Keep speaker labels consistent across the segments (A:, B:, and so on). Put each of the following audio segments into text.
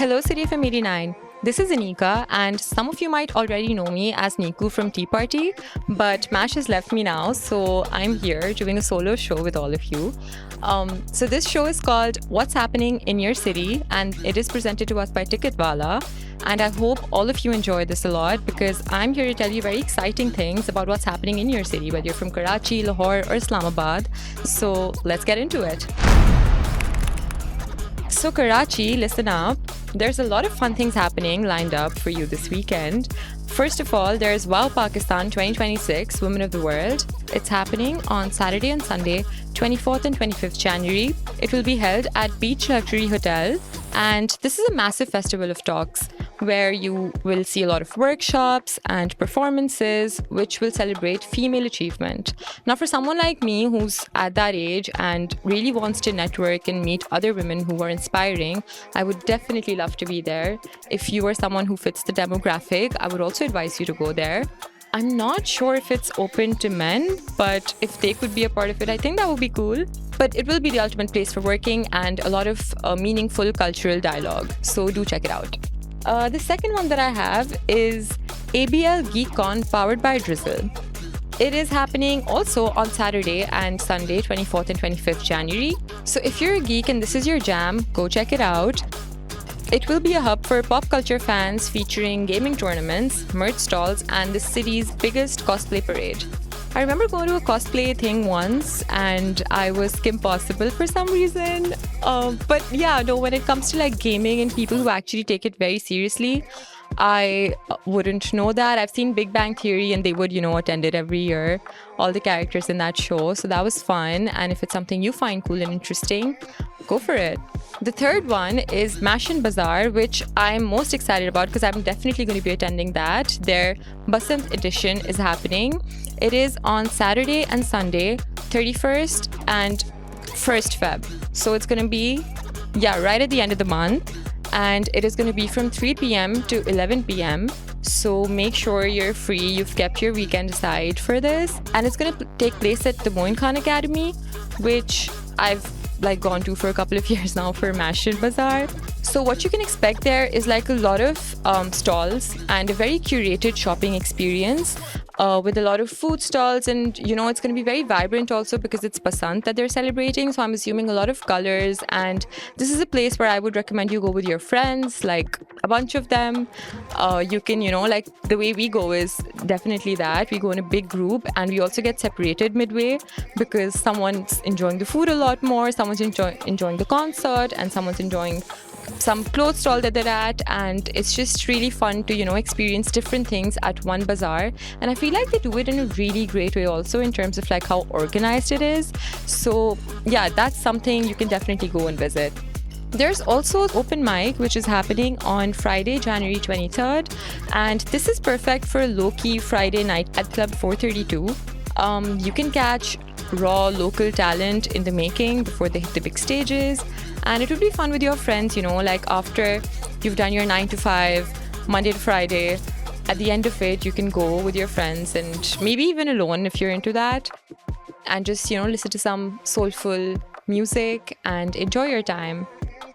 A: Hello, City FM 89. This is Aniqa, and some of you might already know me as Niku from Tea Party, but Mash has left me now, so I'm here doing a solo show with all of you. So this show is called What's Happening in Your City, and it is presented to us by Ticketwala. And I hope all of you enjoy this a lot because I'm here to tell you very exciting things about what's happening in your city, whether you're from Karachi, Lahore, or Islamabad. So let's get into it. So Karachi, listen up. There's a lot of fun things happening lined up for you this weekend. First of all, there's WOW Pakistan 2026 Women of the World. It's happening on Saturday and Sunday, 24th and 25th January. It will be held at Beach Luxury Hotel. And this is a massive festival of talks where you will see a lot of workshops and performances which will celebrate female achievement. Now, for someone like me who's at that age and really wants to network and meet other women who are inspiring, I would definitely love to be there. If you are someone who fits the demographic, I would also advise you to go there. I'm not sure if it's open to men, but if they could be a part of it, I think that would be cool. But it will be the ultimate place for working and a lot of meaningful cultural dialogue. So do check it out. The second one that I have is ABL GeekCon powered by Drizzle. It is happening also on Saturday and Sunday, 24th and 25th January. So if you're a geek and this is your jam, go check it out. It will be a hub for pop culture fans featuring gaming tournaments, merch stalls, and the city's biggest cosplay parade. I remember going to a cosplay thing once and I was Kim Possible for some reason. But yeah, no, when it comes to like gaming and people who actually take it very seriously, I wouldn't know that. I've seen Big Bang Theory and they would, attend it every year, all the characters in that show. So that was fun. And if it's something you find cool and interesting, go for it. The third one is Mashin Bazaar, which I'm most excited about because I'm definitely going to be attending that. Their Basant edition is happening. It is on Saturday and Sunday, 31st and 1st Feb. So it's going to be, right at the end of the month. And it is going to be from 3 p.m. to 11 p.m. So make sure you're free. You've kept your weekend aside for this. And it's going to take place at the Moin Khan Academy, which I've gone to for a couple of years now for Mashin Bazaar. So what you can expect there is a lot of stalls and a very curated shopping experience with a lot of food stalls, and it's going to be very vibrant also because it's Basant that they're celebrating, so I'm assuming a lot of colors. And this is a place where I would recommend you go with your friends, like a bunch of them. You can, the way we go is definitely that we go in a big group and we also get separated midway because someone's enjoying the food a lot more, someone's enjoying the concert, and someone's enjoying some clothes stall that they're at, and it's just really fun to experience different things at one bazaar. And I feel like they do it in a really great way also in terms of how organized it is. So yeah, that's something you can definitely go and visit. There's also open mic which is happening on Friday, January 23rd, and this is perfect for a low-key Friday night at Club 432. You can catch raw local talent in the making before they hit the big stages. And it would be fun with your friends, after you've done your 9 to 5, Monday to Friday. At the end of it, you can go with your friends and maybe even alone if you're into that. And just, listen to some soulful music and enjoy your time.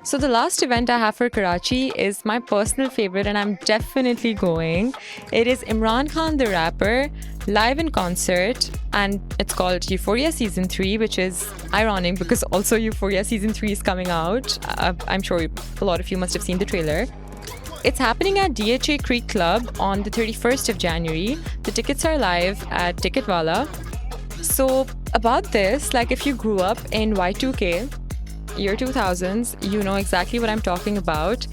A: So the last event I have for Karachi is my personal favorite and I'm definitely going. It is Imran Khan the rapper, live in concert, and it's called Euphoria Season 3, which is ironic because also Euphoria Season 3 is coming out. I'm sure a lot of you must have seen the trailer. It's happening at DHA Creek Club on the 31st of January. The tickets are live at Ticketwala. So about this, if you grew up in Y2K, year 2000s, you know exactly what I'm talking about.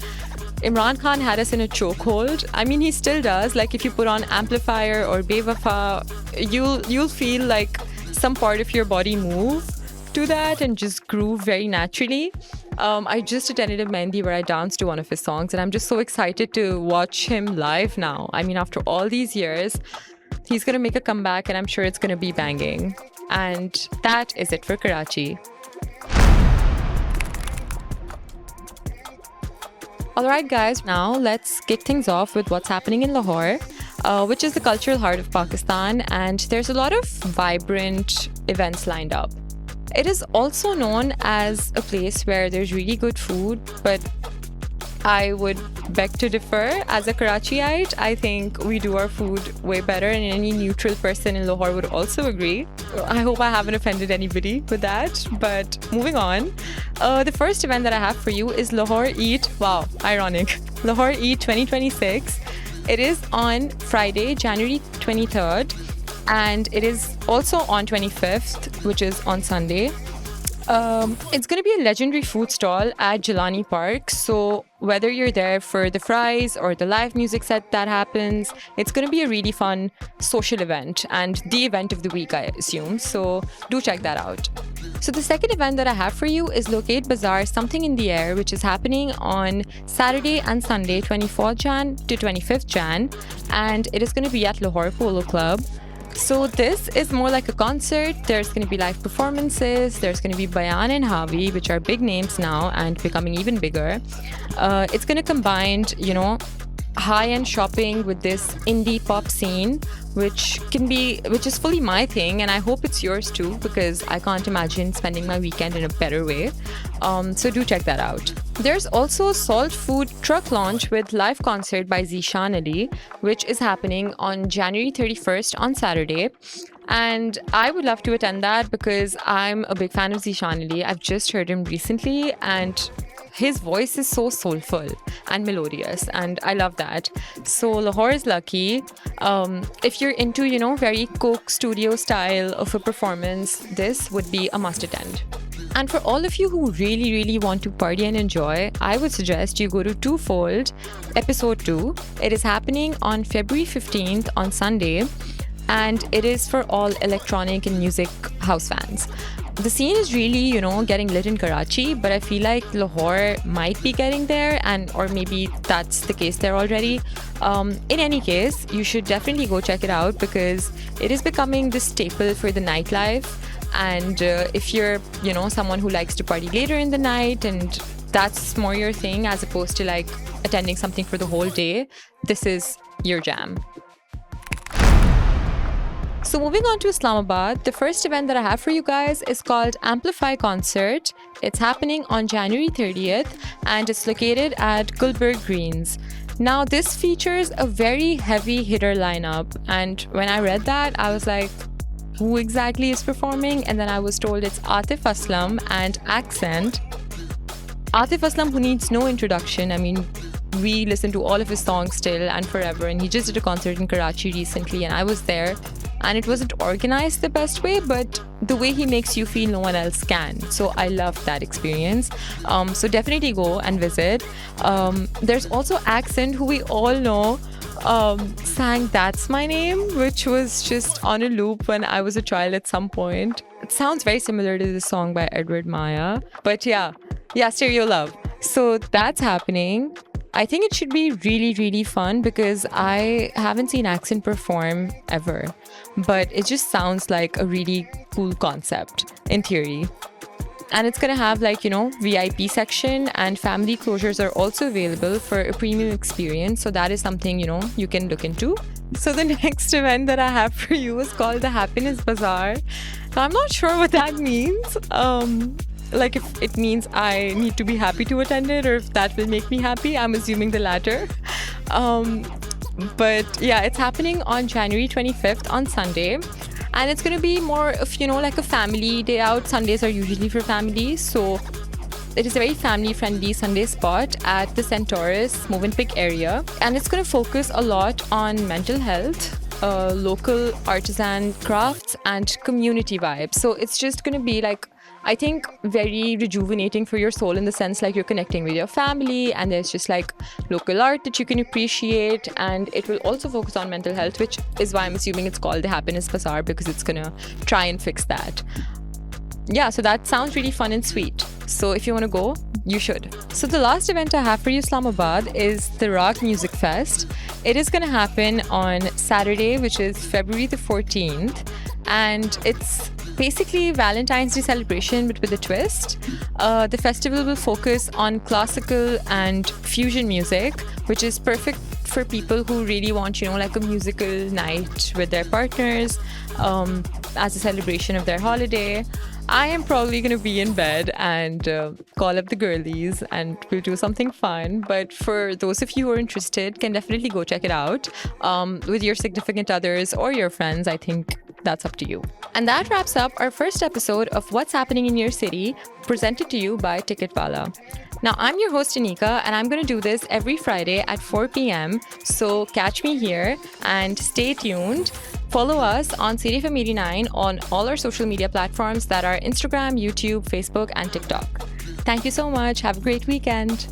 A: Imran Khan had us in a chokehold. I mean, he still does. If you put on Amplifier or Bewafa, you'll feel some part of your body move to that and just groove very naturally. I just attended a Mehndi where I danced to one of his songs, and I'm just so excited to watch him live now. I mean, after all these years, he's going to make a comeback and I'm sure it's going to be banging. And that is it for Karachi. Alright guys, now let's kick things off with what's happening in Lahore, which is the cultural heart of Pakistan, and there's a lot of vibrant events lined up. It is also known as a place where there's really good food, but I would beg to differ. As a Karachiite, I think we do our food way better, and any neutral person in Lahore would also agree. I hope I haven't offended anybody with that, but moving on. The first event that I have for you is Lahore Eat. Wow, ironic. Lahore Eat 2026. It is on Friday, January 23rd, and it is also on 25th, which is on Sunday. It's going to be a legendary food stall at Jelani Park. So whether you're there for the fries or the live music set that happens, it's going to be a really fun social event and the event of the week, I assume. So do check that out. So the second event that I have for you is Locate Bazaar Something in the Air, which is happening on Saturday and Sunday, 24th Jan to 25th Jan. And it is going to be at Lahore Polo Club. So this is more like a concert. There's going to be live performances. There's going to be Mian and Havi, which are big names now and becoming even bigger. It's going to combine, high-end shopping with this indie pop scene, which is fully my thing, and I hope it's yours too, because I can't imagine spending my weekend in a better way. So do check that out. There's also Salt Food Truck Launch with live concert by Zishan Ali, which is happening on January 31st on Saturday. And I would love to attend that because I'm a big fan of Zishan Ali. I've just heard him recently, and his voice is so soulful and melodious, and I love that. So Lahore is lucky. If you're into, very Coke studio style of a performance, this would be a must attend. And for all of you who really, really want to party and enjoy, I would suggest you go to Twofold Episode 2. It is happening on February 15th on Sunday, and it is for all electronic and music house fans. The scene is really, getting lit in Karachi, but I feel like Lahore might be getting there, or maybe that's the case there already. In any case, you should definitely go check it out because it is becoming the staple for the nightlife. And if you're, someone who likes to party later in the night and that's more your thing as opposed to like attending something for the whole day, this is your jam. So moving on to Islamabad, the first event that I have for you guys is called Amplify Concert. It's happening on January 30th and it's located at Gulberg Greens. Now this features a very heavy hitter lineup, and when I read that, I was like, who exactly is performing? And then I was told it's Atif Aslam and Accent. Atif Aslam, who needs no introduction. I mean, we listen to all of his songs still and forever, and he just did a concert in Karachi recently and I was there, and it wasn't organized the best way, but the way he makes you feel no one else can. So I loved that experience. So definitely go and visit. There's also Accent, who we all know sang That's My Name, which was just on a loop when I was a child at some point. It sounds very similar to the song by Edward Maya, but yeah, Stereo Love. So that's happening. I think it should be really, really fun because I haven't seen Accent perform ever, but it just sounds like a really cool concept in theory. And it's going to have VIP section, and family closures are also available for a premium experience. So that is something, you can look into. So the next event that I have for you is called the Happiness Bazaar. Now, I'm not sure what that means. If it means I need to be happy to attend it or if that will make me happy. I'm assuming the latter. But yeah, it's happening on January 25th on Sunday. And it's going to be more of, like a family day out. Sundays are usually for families. So it is a very family-friendly Sunday spot at the Centaurus Movenpick area. And it's going to focus a lot on mental health, local artisan crafts, and community vibes. So it's just going to be I think very rejuvenating for your soul, in the sense you're connecting with your family, and there's just local art that you can appreciate, and it will also focus on mental health, which is why I'm assuming it's called the Happiness Bazaar, because it's gonna try and fix that. Yeah, so that sounds really fun and sweet. So if you want to go, you should. So the last event I have for you, Islamabad, is the Rock Music Fest. It is going to happen on Saturday, which is February the 14th. And it's basically Valentine's Day celebration, but with a twist. The festival will focus on classical and fusion music, which is perfect for people who really want, like a musical night with their partners as a celebration of their holiday. I am probably going to be in bed and call up the girlies and we'll do something fun. But for those of you who are interested, can definitely go check it out with your significant others or your friends. I think that's up to you. And that wraps up our first episode of What's Happening in Your City, presented to you by Ticketwala. Now, I'm your host, Aniqa, and I'm going to do this every Friday at 4 p.m. So catch me here and stay tuned. Follow us on CityFM 89 on all our social media platforms that are Instagram, YouTube, Facebook, and TikTok. Thank you so much. Have a great weekend.